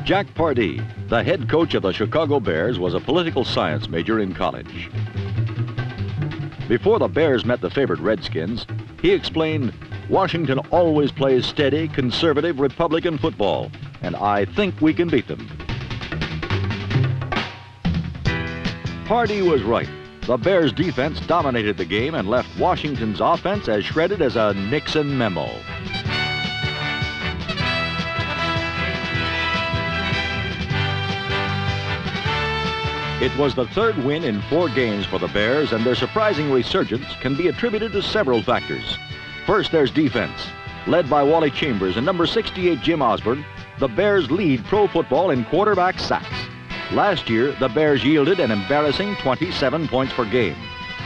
Jack Pardee, the head coach of the Chicago Bears, was a political science major in college. Before the Bears met the favored Redskins, he explained, "Washington always plays steady, conservative, Republican football, and I think we can beat them." Pardee was right. The Bears' defense dominated the game and left Washington's offense as shredded as a Nixon memo. It was the third win in 4 games for the Bears, and their surprising resurgence can be attributed to several factors. First, there's defense. Led by Wally Chambers and number 68 Jim Osborne, the Bears lead pro football in quarterback sacks. Last year, the Bears yielded an embarrassing 27 points per game.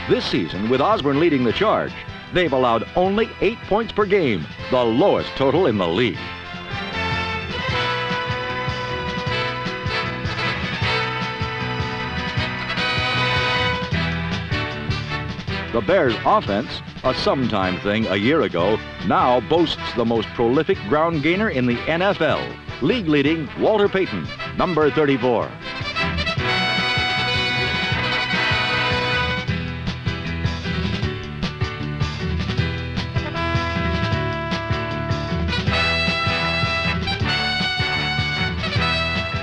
This season, with Osborne leading the charge, they've allowed only 8 points per game, the lowest total in the league. The Bears' offense, a sometime thing a year ago, now boasts the most prolific ground gainer in the NFL, league-leading Walter Payton, number 34.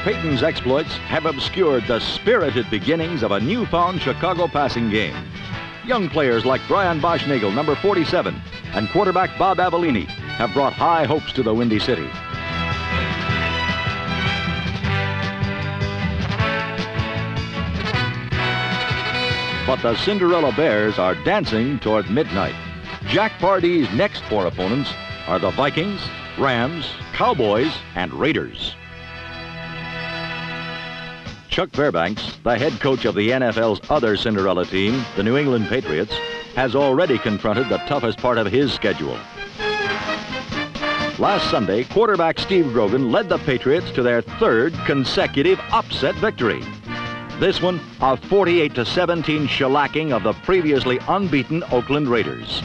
Payton's exploits have obscured the spirited beginnings of a newfound Chicago passing game. Young players like Brian Boschnagel, number 47, and quarterback Bob Avellini have brought high hopes to the Windy City. But the Cinderella Bears are dancing toward midnight. Jack Pardee's next 4 opponents are the Vikings, Rams, Cowboys, and Raiders. Chuck Fairbanks, the head coach of the NFL's other Cinderella team, the New England Patriots, has already confronted the toughest part of his schedule. Last Sunday, quarterback Steve Grogan led the Patriots to their 3rd consecutive upset victory. This one, a 48-17 shellacking of the previously unbeaten Oakland Raiders.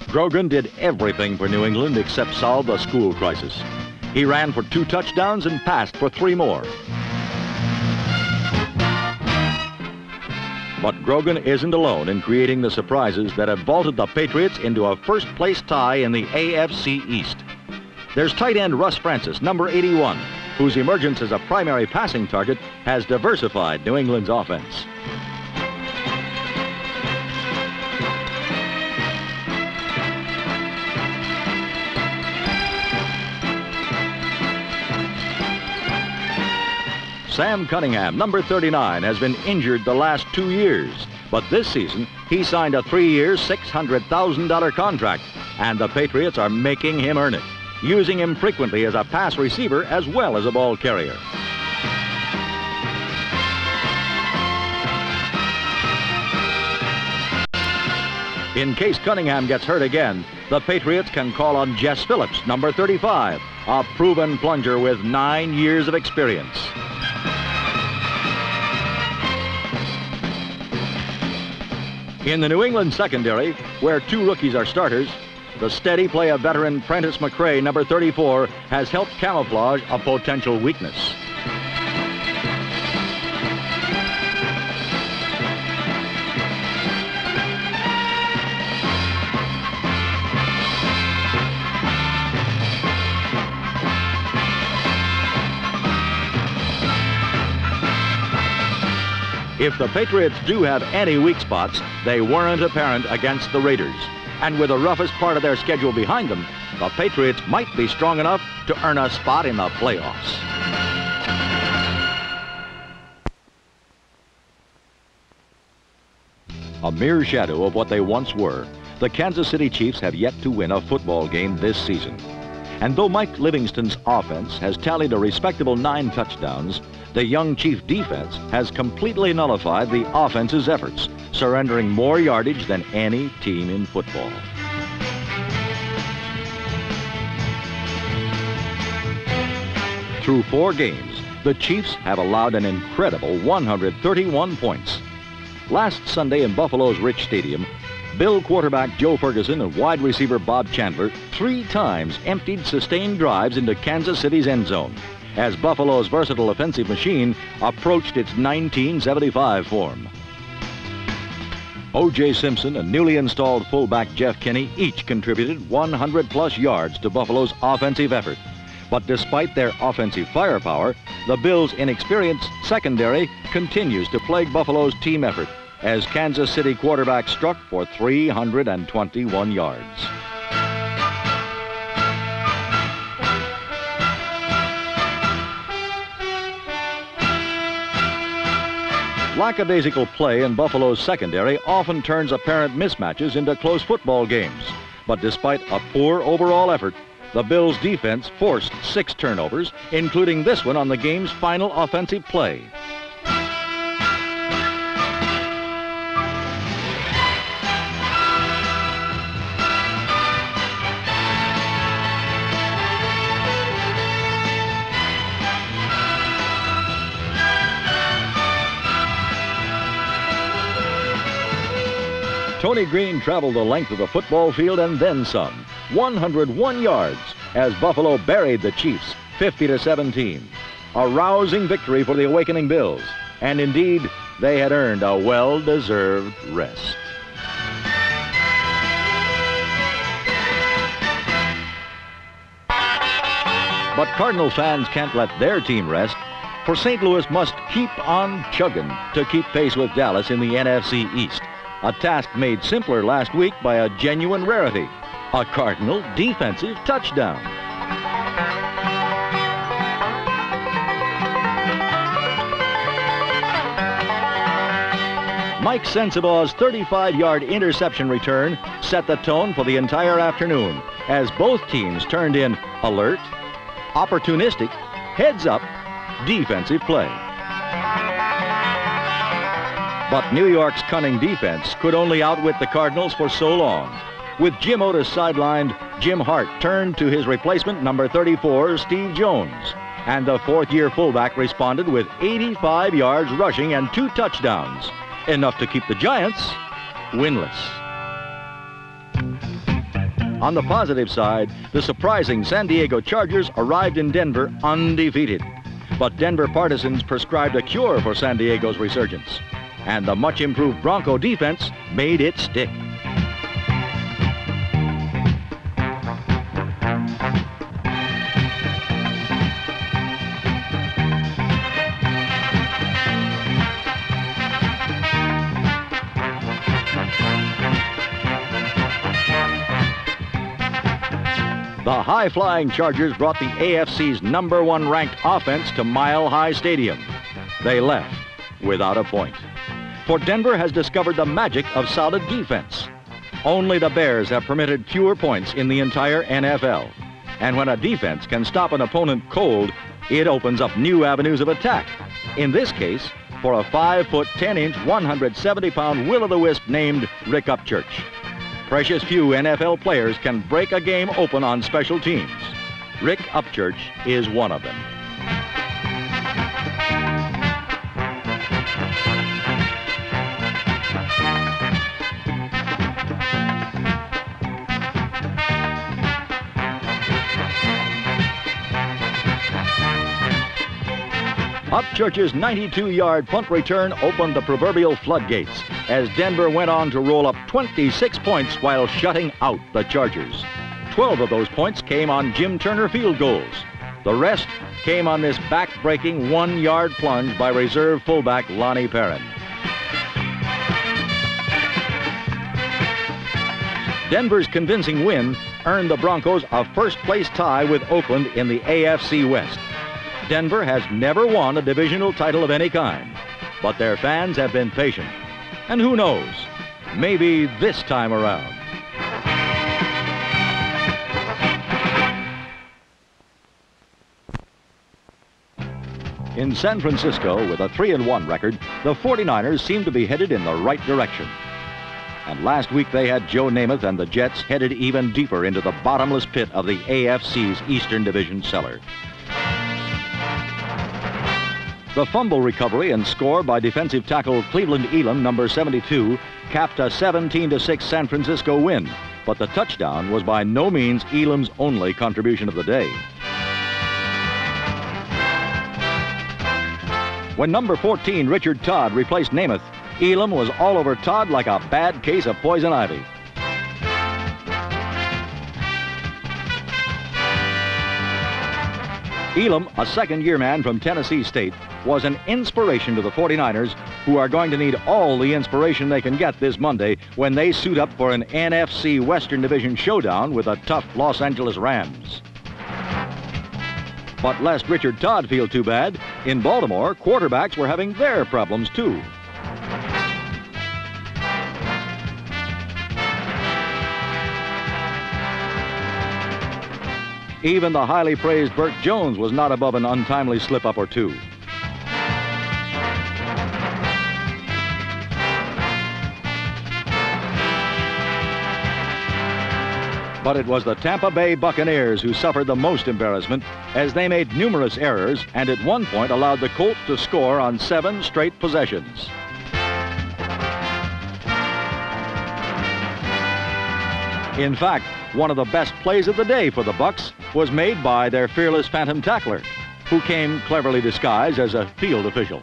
Grogan did everything for New England except solve the school crisis. He ran for 2 touchdowns and passed for 3 more. But Grogan isn't alone in creating the surprises that have vaulted the Patriots into a first-place tie in the AFC East. There's tight end Russ Francis, number 81, whose emergence as a primary passing target has diversified New England's offense. Sam Cunningham, number 39, has been injured the last 2 years. But this season, he signed a 3-year, $600,000 contract, and the Patriots are making him earn it, using him frequently as a pass receiver as well as a ball carrier. In case Cunningham gets hurt again, the Patriots can call on Jess Phillips, number 35, a proven plunger with 9 years of experience. In the New England secondary, where 2 rookies are starters, the steady play of veteran Prentice McRae, number 34, has helped camouflage a potential weakness. If the Patriots do have any weak spots, they weren't apparent against the Raiders. And with the roughest part of their schedule behind them, the Patriots might be strong enough to earn a spot in the playoffs. A mere shadow of what they once were, the Kansas City Chiefs have yet to win a football game this season. And though Mike Livingston's offense has tallied a respectable 9 touchdowns, the young Chief defense has completely nullified the offense's efforts, surrendering more yardage than any team in football. Through 4 games, the Chiefs have allowed an incredible 131 points. Last Sunday in Buffalo's Rich Stadium, Bill quarterback Joe Ferguson and wide receiver Bob Chandler 3 times emptied sustained drives into Kansas City's end zone as Buffalo's versatile offensive machine approached its 1975 form. O.J. Simpson and newly installed fullback Jeff Kinney each contributed 100-plus yards to Buffalo's offensive effort. But despite their offensive firepower, the Bills' inexperienced secondary continues to plague Buffalo's team effort as Kansas City quarterback struck for 321 yards. Lackadaisical play in Buffalo's secondary often turns apparent mismatches into close football games. But despite a poor overall effort, the Bills' defense forced 6 turnovers, including this one on the game's final offensive play. Tony Green traveled the length of the football field and then some, 101 yards, as Buffalo buried the Chiefs 50-17. A rousing victory for the awakening Bills, and indeed, they had earned a well-deserved rest. But Cardinal fans can't let their team rest, for St. Louis must keep on chugging to keep pace with Dallas in the NFC East. A task made simpler last week by a genuine rarity, a Cardinal defensive touchdown. Mike Sensabaugh's 35-yard interception return set the tone for the entire afternoon as both teams turned in alert, opportunistic, heads-up defensive play. But New York's cunning defense could only outwit the Cardinals for so long. With Jim Otis sidelined, Jim Hart turned to his replacement, number 34, Steve Jones. And the 4th-year fullback responded with 85 yards rushing and 2 touchdowns, enough to keep the Giants winless. On the positive side, the surprising San Diego Chargers arrived in Denver undefeated. But Denver partisans prescribed a cure for San Diego's resurgence, and the much-improved Bronco defense made it stick. The high-flying Chargers brought the AFC's #1 ranked offense to Mile High Stadium. They left without a point. For Denver has discovered the magic of solid defense. Only the Bears have permitted fewer points in the entire NFL. And when a defense can stop an opponent cold, it opens up new avenues of attack. In this case, for a 5-foot, 10-inch, 170-pound will-o'-the-wisp named Rick Upchurch. Precious few NFL players can break a game open on special teams. Rick Upchurch is one of them. Upchurch's 92-yard punt return opened the proverbial floodgates as Denver went on to roll up 26 points while shutting out the Chargers. 12 of those points came on Jim Turner field goals. The rest came on this back-breaking 1-yard plunge by reserve fullback Lonnie Perrin. Denver's convincing win earned the Broncos a first-place tie with Oakland in the AFC West. Denver has never won a divisional title of any kind, but their fans have been patient. And who knows, maybe this time around. In San Francisco, with a 3-1 record, the 49ers seem to be headed in the right direction. And last week they had Joe Namath and the Jets headed even deeper into the bottomless pit of the AFC's Eastern Division cellar. The fumble recovery and score by defensive tackle Cleveland Elam, number 72, capped a 17-6 San Francisco win. But the touchdown was by no means Elam's only contribution of the day. When number 14, Richard Todd, replaced Namath, Elam was all over Todd like a bad case of poison ivy. Elam, a second-year man from Tennessee State, was an inspiration to the 49ers, who are going to need all the inspiration they can get this Monday when they suit up for an NFC Western Division showdown with the tough Los Angeles Rams. But lest Richard Todd feel too bad, in Baltimore, quarterbacks were having their problems too. Even the highly praised Burt Jones was not above an untimely slip-up or two. But it was the Tampa Bay Buccaneers who suffered the most embarrassment, as they made numerous errors and at one point allowed the Colts to score on 7 straight possessions. In fact, one of the best plays of the day for the Bucs was made by their fearless phantom tackler, who came cleverly disguised as a field official.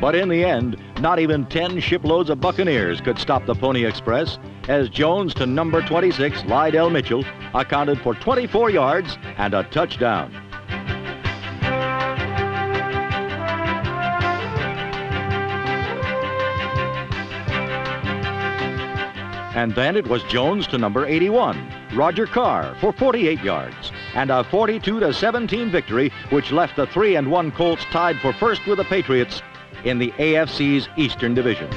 But in the end, not even 10 shiploads of Buccaneers could stop the Pony Express, as Jones to number 26, Lydell Mitchell, accounted for 24 yards and a touchdown. And then it was Jones to number 81, Roger Carr, for 48 yards, and a 42-17 victory, which left the 3-1 Colts tied for first with the Patriots in the AFC's Eastern Division.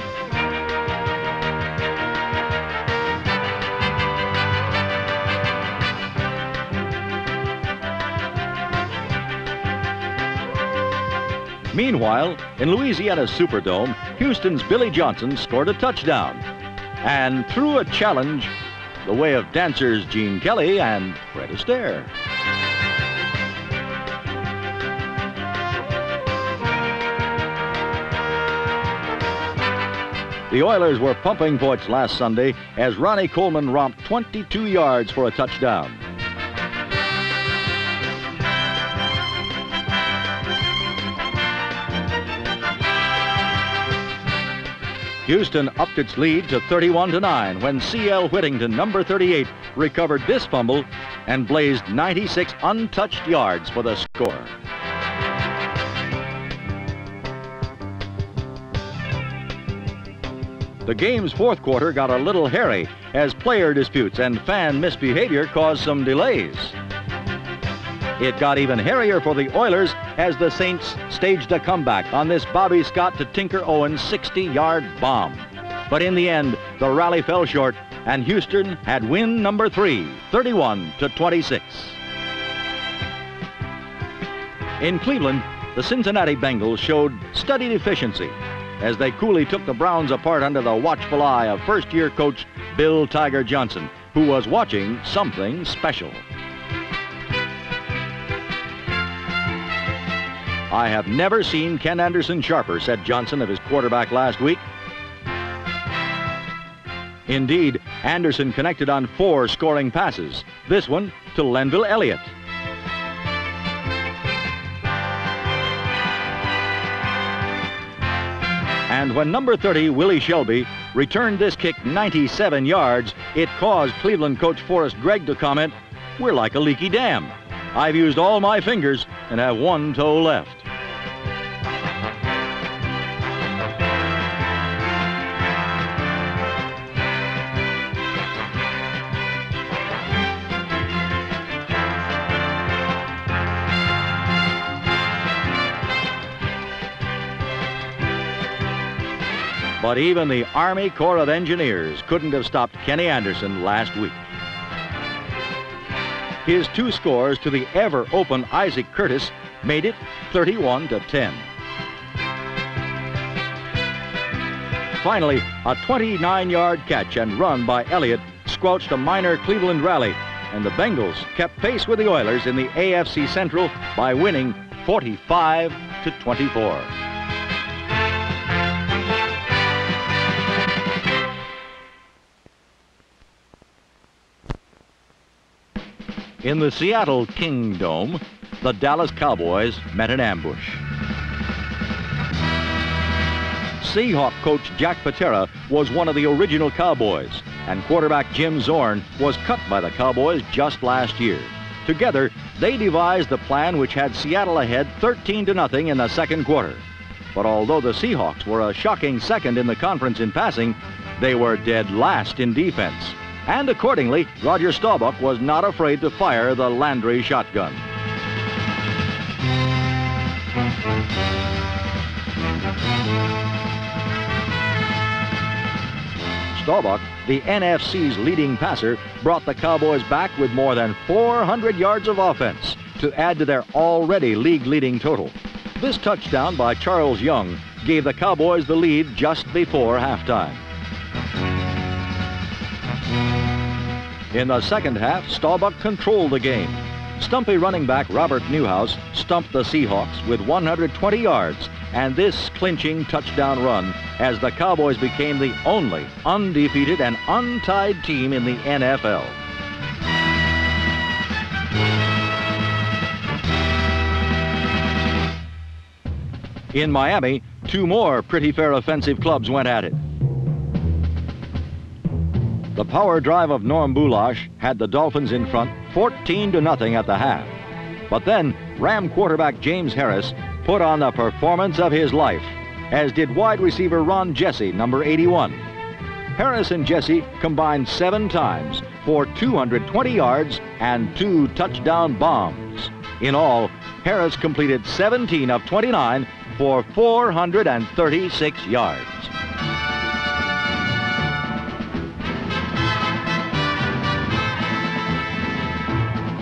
Meanwhile, in Louisiana's Superdome, Houston's Billy Johnson scored a touchdown and threw a challenge the way of dancers Gene Kelly and Fred Astaire. The Oilers were pumping points last Sunday as Ronnie Coleman romped 22 yards for a touchdown. Houston upped its lead to 31-9 when C.L. Whittington, number 38, recovered this fumble and blazed 96 untouched yards for the score. The game's fourth quarter got a little hairy as player disputes and fan misbehavior caused some delays. It got even hairier for the Oilers as the Saints staged a comeback on this Bobby Scott to Tinker Owens 60-yard bomb. But in the end, the rally fell short and Houston had win number 3, 31-26. In Cleveland, the Cincinnati Bengals showed studied efficiency as they coolly took the Browns apart under the watchful eye of first-year coach Bill Tiger Johnson, who was watching something special. "I have never seen Ken Anderson sharper," said Johnson of his quarterback last week. Indeed, Anderson connected on 4 scoring passes, this one to Lenville Elliott. And when number 30, Willie Shelby, returned this kick 97 yards, it caused Cleveland coach Forrest Gregg to comment, "We're like a leaky dam. I've used all my fingers and have 1 toe left." But even the Army Corps of Engineers couldn't have stopped Kenny Anderson last week. His 2 scores to the ever-open Isaac Curtis made it 31-10. Finally, a 29-yard catch and run by Elliott squelched a minor Cleveland rally, and the Bengals kept pace with the Oilers in the AFC Central by winning 45-24. In the Seattle Kingdome, the Dallas Cowboys met an ambush. Seahawk coach Jack Patera was one of the original Cowboys, and quarterback Jim Zorn was cut by the Cowboys just last year. Together, they devised the plan which had Seattle ahead 13-0 in the second quarter. But although the Seahawks were a shocking second in the conference in passing, they were dead last in defense. And accordingly, Roger Staubach was not afraid to fire the Landry shotgun. Staubach, the NFC's leading passer, brought the Cowboys back with more than 400 yards of offense to add to their already league-leading total. This touchdown by Charles Young gave the Cowboys the lead just before halftime. In the second half, Staubach controlled the game. Stumpy running back Robert Newhouse stumped the Seahawks with 120 yards and this clinching touchdown run as the Cowboys became the only undefeated and untied team in the NFL. In Miami, two more pretty fair offensive clubs went at it. The power drive of Norm Boulash had the Dolphins in front 14-0 at the half. But then Ram quarterback James Harris put on the performance of his life, as did wide receiver Ron Jesse, number 81. Harris and Jesse combined 7 times for 220 yards and 2 touchdown bombs. In all, Harris completed 17 of 29 for 436 yards.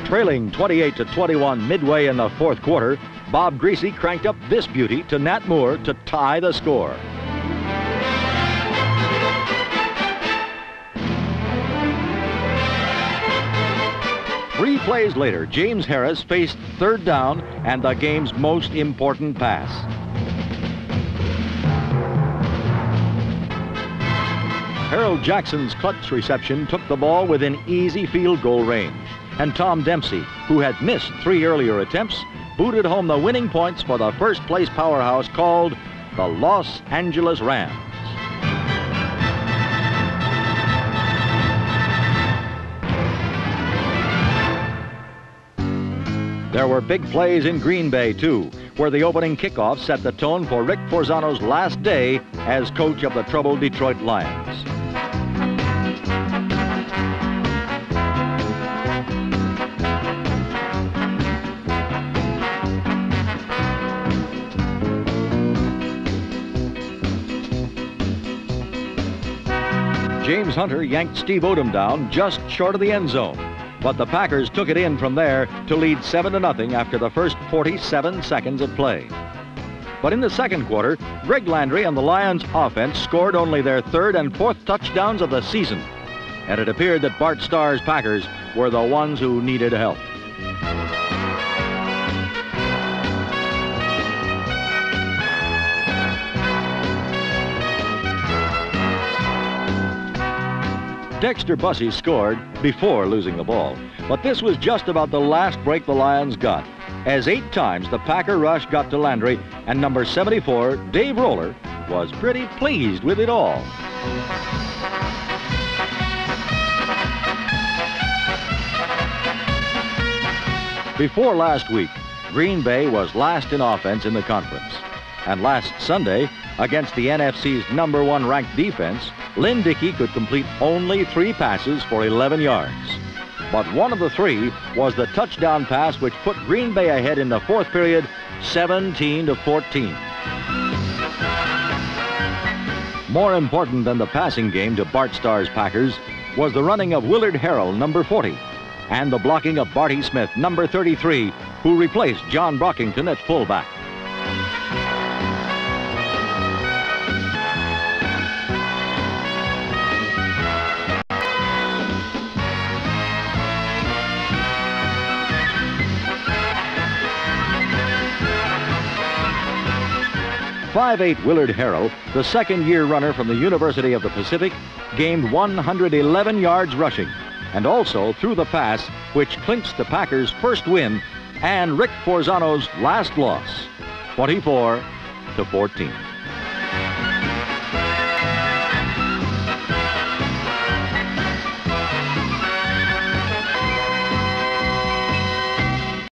Trailing 28-21 midway in the fourth quarter, Bob Greasy cranked up this beauty to Nat Moore to tie the score. Three plays later, James Harris faced third down and the game's most important pass. Harold Jackson's clutch reception took the ball within easy field goal range, and Tom Dempsey, who had missed 3 earlier attempts, booted home the winning points for the first-place powerhouse called the Los Angeles Rams. There were big plays in Green Bay, too, where the opening kickoff set the tone for Rick Forzano's last day as coach of the troubled Detroit Lions. James Hunter yanked Steve Odom down just short of the end zone, but the Packers took it in from there to lead 7-0 after the first 47 seconds of play. But in the second quarter, Greg Landry and the Lions offense scored only their third and fourth touchdowns of the season, and it appeared that Bart Starr's Packers were the ones who needed help. Dexter Bussey scored before losing the ball, but this was just about the last break the Lions got, as 8 times the Packer rush got to Landry, and number 74, Dave Roller, was pretty pleased with it all. Before last week, Green Bay was last in offense in the conference, and last Sunday, against the NFC's number 1 ranked defense, Lynn Dickey could complete only 3 passes for 11 yards. But one of the 3 was the touchdown pass which put Green Bay ahead in the fourth period, 17-14. More important than the passing game to Bart Starr's Packers was the running of Willard Harrell, number 40, and the blocking of Barty Smith, number 33, who replaced John Brockington at fullback. 5'8" Willard Harrell, the second-year runner from the University of the Pacific, gained 111 yards rushing, and also threw the pass which clinched the Packers' first win and Rick Forzano's last loss, 24-14.